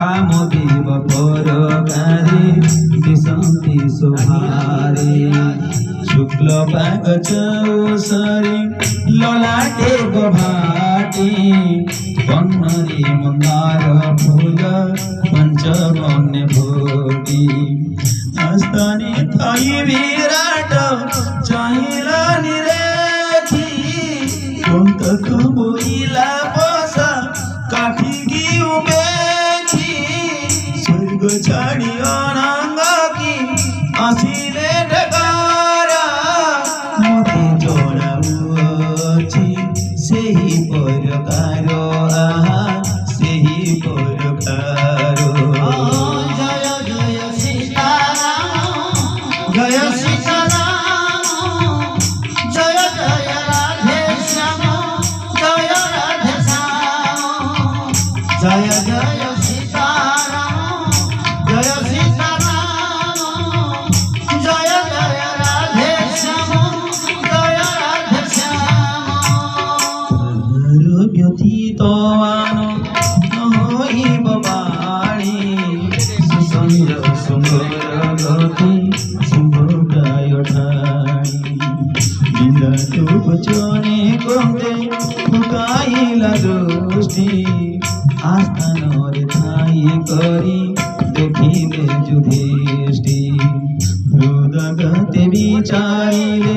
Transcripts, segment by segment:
रामदेव परकारे दिशन्ति शोभारे शुक्ल पाग चौसरे ललाटे गभाटे कन्नरी मंदार फूल पंचवन्य भोगी हस्तने थई विराट चाहिला निरेखी कुंतक बोइला बसा काठी की उमेखी स्वर्ग छाड़ी अनंग की आसिले ढकारा मोते जोड़ाउछि सेही परकार आहा सेही परकार जय जय सीताराम जय सीताराम जय जय राधे श्याम जय राधे श्याम जय जय सीताराम जय सीताराम जय जय राधे श्याम जय राधे श्याम व्यतीत होइब बाणी सुसंग सुंदर गति सुभगाय ठाणी बिंदा तो बचने कोंदे फुकाइला दृष्टि आस्थान रे थाई करी देखिले जुधिष्ठि हृदगते विचारिले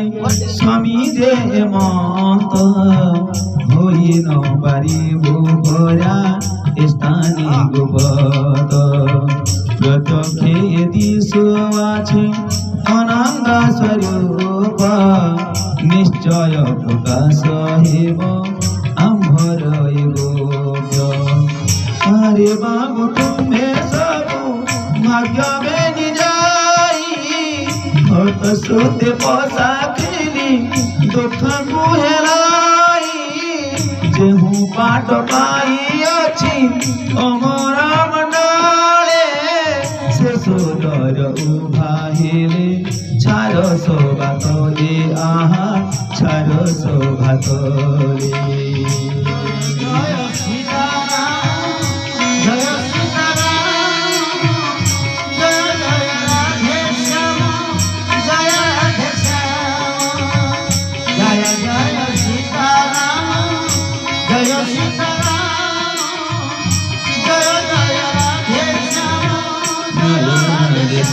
स्वामी जे मत होई न पारिबो परा स्थानी गोपद प्रत्यक्ष यदि सुवाछि अनंग स्वरूप निश्चय प्रकाश हेब आम्भर गोप्य अरे बाबू तुम्हें सब भाग्य में निजाई हत सोते पसा खेली दुख मुहेलाई जेहू पाट पाई अछि अमरा मंडले से सोदर उभा हेले छार शोभा तोले आहा छार शोभा तोले जय सीताराम जय सीताराम जय जय राधे श्याम जय राधे श्याम जय जय सीताराम जय सीताराम जय जय राधे श्याम जय राधे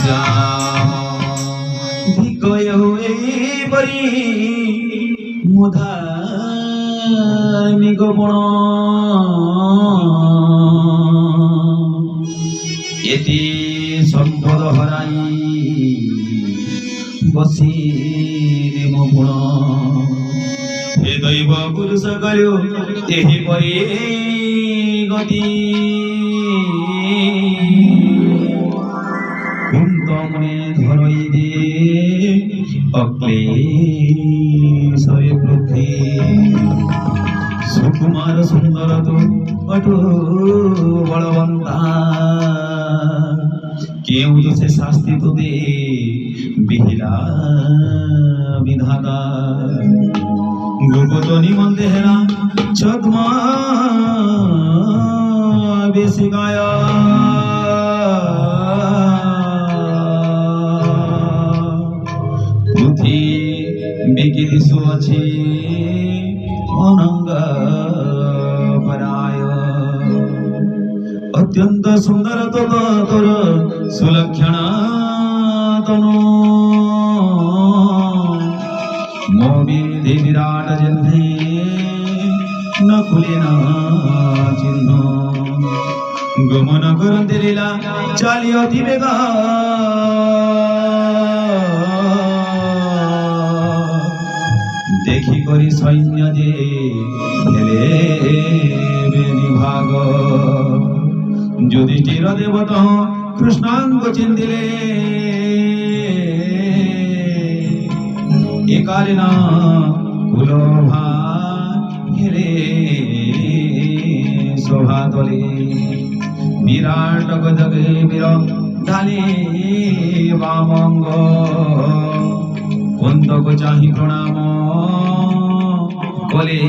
मुधार्मिक गुण यति संपद हराई बसी मो गुण हे दैव पुरुष कर्यो एही परी गति कुंतमुने धरई दे अक्लेशय वृद्धि सुकुमार सुंदर तो अटो बलवंता केउ तो से शास्ति तो दे बिहिला विधाता गोपतो निमंते हेरा छद्मा बेसिकाया बुद्धि बिगिरी सुअछि अनंग पराय अत्यंत सुंदर तोर सुलक्षण तनु मोबिधि विराट जन्मे न खुलेना चिन्ह गमन करन्ति लीला चाली अति वेगा देखी करी सैन्य जे हेले विभाग युधिष्ठिर देवत कृष्णांग चिंदिले एकालिन कुलोभा हेले शोभा तले विराट गजगे वीर ढाले वामंग कुंत को चाहि प्रणाम कले।